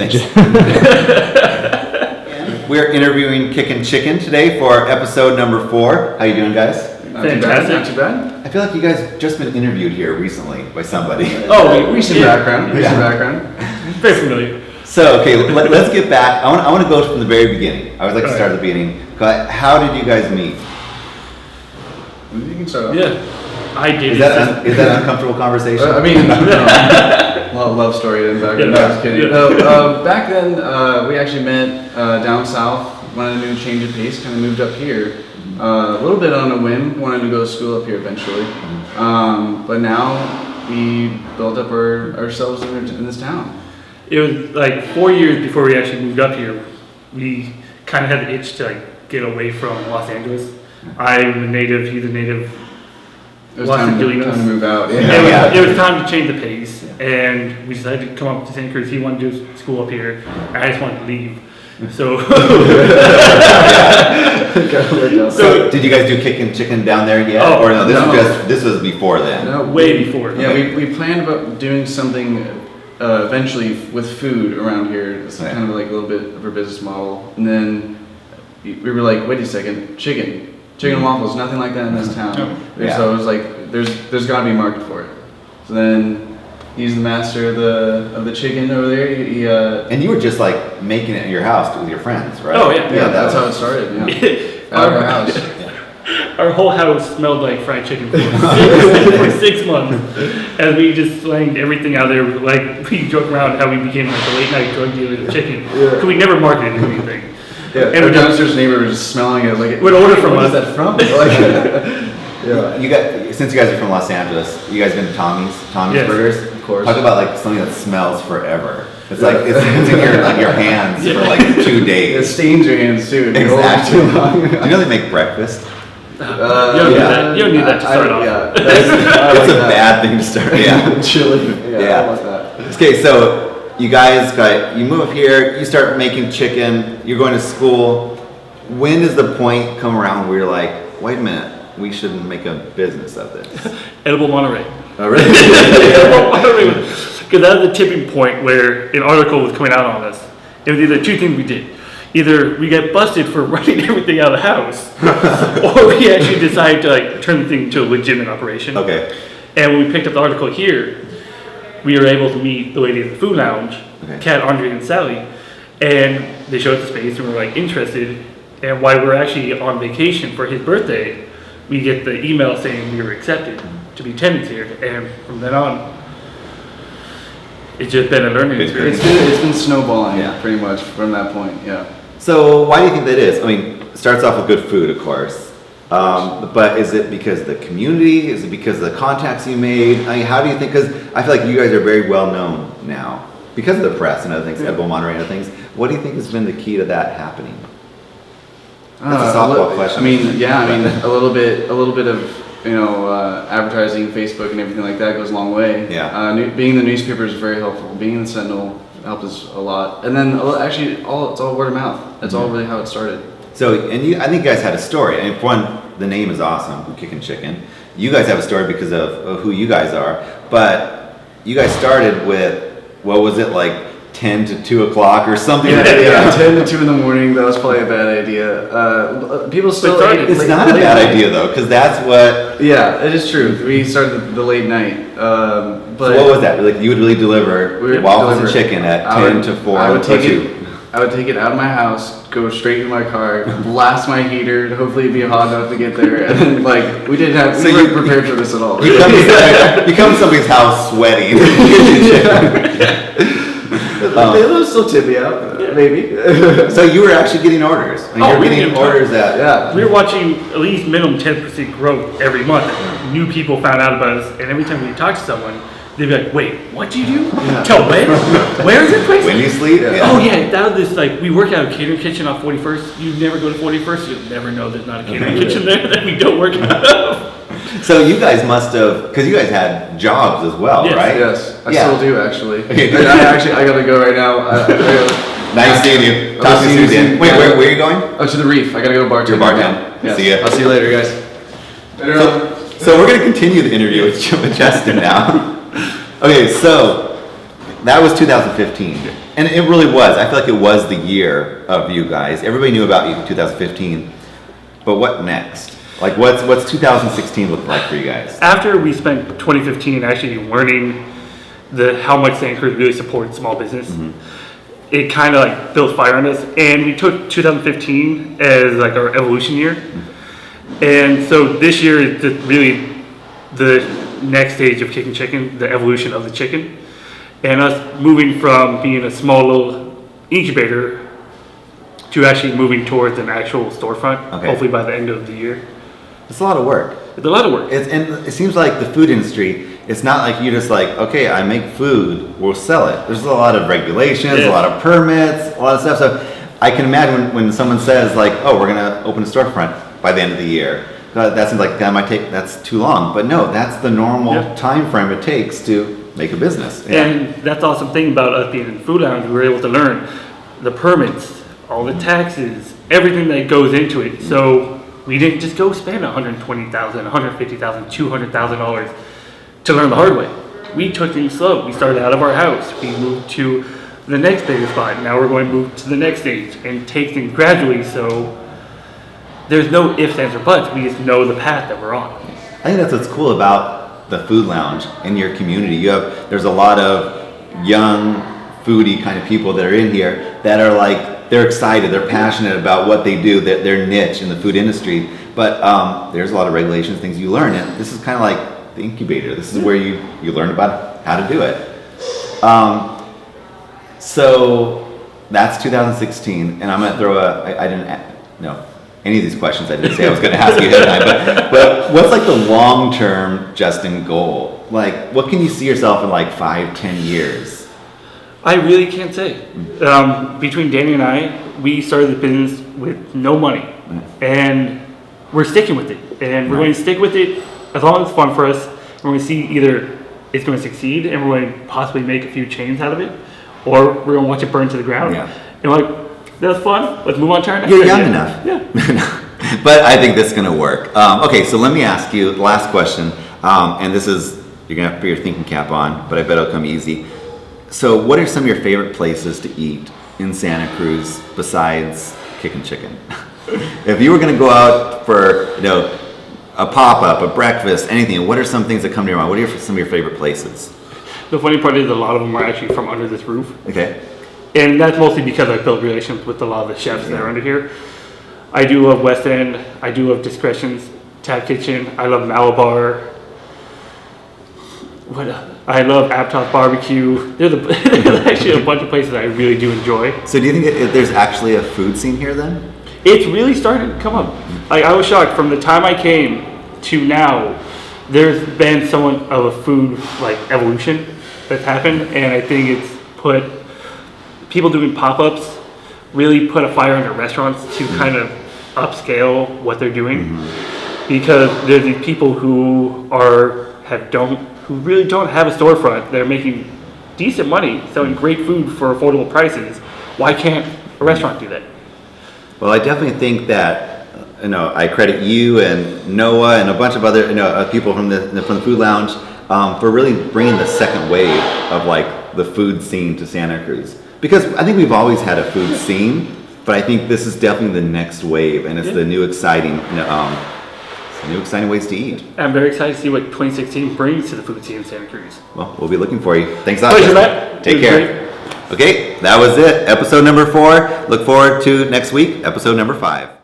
Thanks. We're interviewing Kickin Chicken today for episode number 4. How you doing, guys? Fantastic. Not too bad. I feel like you guys just been interviewed here recently by somebody. Recent background. Very familiar. So, okay, let's get back. I want to go from the very beginning. I always like to start at the beginning. How did you guys meet? You can start off. Yeah. I did. Is that an uncomfortable conversation? Love story in back then. Yeah. No, I was kidding. No, back then, we actually met down south. Wanted a new change of pace. Kind of moved up here. A little bit on a whim. Wanted to go to school up here eventually. But now we built up ourselves in this town. It was like 4 years before we actually moved up here. We kind of had the itch to get away from Los Angeles. I'm a native. He's a native. It was time to move out. It was time to change the pace, and we decided to come up to Santa Cruz. He wanted to do school up here, and I just wanted to leave. So, so did you guys do Kickin Chicken down there yet? Oh, or no, this was before then? No, way before. Yeah, we planned about doing something eventually with food around here. It's kind of like a little bit of our business model, and then we were like, wait a second, chicken and waffles, nothing like that in this town. Yeah. So it was like, there's got to be a market for it. So then he's the master of the chicken over there. He and you were just like making it in your house with your friends, right? Oh yeah. Yeah, that's how it started. Yeah. Out of our house. Our whole house smelled like fried chicken for 6 months, and we just slanged everything out there. Like we joke around how we became like a late night drug dealer of chicken because we never marketed anything. Yeah, and our downstairs neighbor was just smelling it like. Would order from us. us. What is that from? Yeah. Since you guys are from Los Angeles, you guys been to Tommy's Yes, Burgers? Of course. Talk about like something that smells forever. It's like it's in your hands for like 2 days. It stains your hands too. Exactly. Do you know they make breakfast? You don't need that to start off. Yeah, It's a bad thing to start. Yeah. Chili. Yeah. I like that. Okay, so you guys you move here, you start making chicken, you're going to school. When does the point come around where you're like, wait a minute, we shouldn't make a business of this? Edible Monterey. Oh, really? Edible Monterey, because that was the tipping point where an article was coming out on us. It was either two things we did. Either we get busted for running everything out of the house, or we actually decided to like turn the thing into a legitimate operation. Okay. And when we picked up the article here, we were able to meet the lady at the food lounge, Kat, Andre, and Sally, and they showed us the space and we were like interested. And while we were actually on vacation for his birthday, we get the email saying we were accepted to be tenants here. And from then on, it's just been a learning experience. It's been snowballing, pretty much from that point. Yeah. So why do you think that is? I mean, it starts off with good food, of course. But is it because of the community? Is it because of the contacts you made? I mean, how do you think? Because I feel like you guys are very well known now because of the press and other things, Edible Monterey and other things. What do you think has been the key to that happening? That's a softball question. I mean, a little bit of advertising, Facebook, and everything like that goes a long way. Yeah. Being in the newspaper is very helpful. Being in the Sentinel helped us a lot. And then actually, it's all word of mouth. That's all really how it started. So, I think you guys had a story. I mean, for one, the name is awesome, Kickin Chicken. You guys have a story because of who you guys are. But you guys started with, what was it, like 10 to 2 o'clock or something? Yeah, 10 to 2 in the morning. That was probably a bad idea. People still... It's not a bad idea, though, because that's what... Yeah, it is true. We started the late night. But so what was that? Like, you would really deliver waffles and chicken at 10 to 4 I would take 2. I would take it out of my house, go straight in my car, blast my heater, hopefully it'd be hot enough to get there, and then, like, we weren't prepared for this at all. You come to somebody's house sweating. They'll still tip me out, maybe. So you were actually getting orders. I mean, you're getting orders at... Yeah. We were watching at least minimum 10% growth every month. New people found out about us, and every time we talked to someone, they'd be like, wait, what do you do? Yeah. Till when? Where is this place? When you sleep? Yeah. Oh yeah, that was this, like, we work out a catering kitchen off 41st. You never go to 41st, you'll never know there's not a catering kitchen there that we don't work out of. So you guys must have, because you guys had jobs as well, Yes. right? Yes, I still do, actually. Okay. I gotta go right now. Nice seeing you. Talk to you soon. Wait, where are you going? Oh, to the Reef. I gotta go bartend. Your bartend. Yes. See ya. I'll see you later, guys. So we're going to continue the interview with Justin now. Okay, so that was 2015, and it really was. I feel like it was the year of you guys. Everybody knew about you in 2015, but what next? Like, what's 2016 look like for you guys? After we spent 2015 actually learning how much Santa Cruz really supports small business, it kind of like built fire on us, and we took 2015 as like our evolution year. And so this year is just really the next stage of Kickin Chicken, the evolution of the chicken, and us moving from being a small little incubator to actually moving towards an actual storefront, hopefully by the end of the year. It's a lot of work. It's a lot of work. And it seems like the food industry, it's not like you just like, okay, I make food, we'll sell it. There's a lot of regulations, a lot of permits, a lot of stuff. So I can imagine when someone says like, oh, we're gonna open a storefront by the end of the year. That seems like that's too long. But no, that's the normal time frame it takes to make a business. Yeah. And that's the awesome thing about us being in the food lounge. We were able to learn the permits, all the taxes, everything that goes into it. So we didn't just go spend $120,000, $150,000, $200,000 to learn the hard way. We took things slow. We started out of our house. We moved to the next bigger spot. Now we're going to move to the next stage and take things gradually. So there's no ifs, ands, or buts. We just know the path that we're on. I think that's what's cool about the food lounge in your community. There's a lot of young foodie kind of people that are in here that are like, they're excited, they're passionate about what they do, their niche in the food industry. But there's a lot of regulations, things you learn, and this is kind of like the incubator. This is where you learn about how to do it. So that's 2016, and I'm gonna throw I didn't know any of these questions I didn't say I was gonna ask you tonight, but what's like the long-term Justin goal? Like, what can you see yourself in like 5-10 years? I really can't say. Between Danny and I, we started the business with no money, and we're sticking with it. And we're going to stick with it as long as it's fun for us. We're going to see either it's going to succeed, and we're going to possibly make a few chains out of it, or we're going to watch it burn to the ground. Yeah. And we're like, that was fun. Let's move on to our next. You're young enough. Yeah. But I think this is going to work. Okay, so let me ask you the last question, and this is you're going to have to put your thinking cap on, but I bet it'll come easy. So what are some of your favorite places to eat in Santa Cruz besides Kickin Chicken? If you were going to go out for, a pop-up, a breakfast, anything, what are some things that come to your mind? What are some of your favorite places? The funny part is a lot of them are actually from under this roof. Okay. And that's mostly because I've built relations with a lot of the chefs that are under here. I do love West End. I do love Discretion's Tap Kitchen. I love Malabar. I love Aptos Barbecue. There's actually a bunch of places I really do enjoy. So do you think there's actually a food scene here then? It's really starting to come up. Like, I was shocked from the time I came to now. There's been somewhat of a food like evolution that's happened, and I think it's put people doing pop-ups really put a fire under restaurants to kind of upscale what they're doing, because there's these people who really don't have a storefront. They're making decent money selling great food for affordable prices. Why can't a restaurant do that? Well, I definitely think that I credit you and Noah and a bunch of other people from the food lounge for really bringing the second wave of like the food scene to Santa Cruz. Because I think we've always had a food scene, but I think this is definitely the next wave, and it's the new exciting ways to eat. I'm very excited to see what 2016 brings to the food scene in Santa Cruz. Well, we'll be looking for you. Thanks a lot. Pleasure, Matt. Take care. Great. Okay, that was it. Episode number 4. Look forward to next week, episode number 5.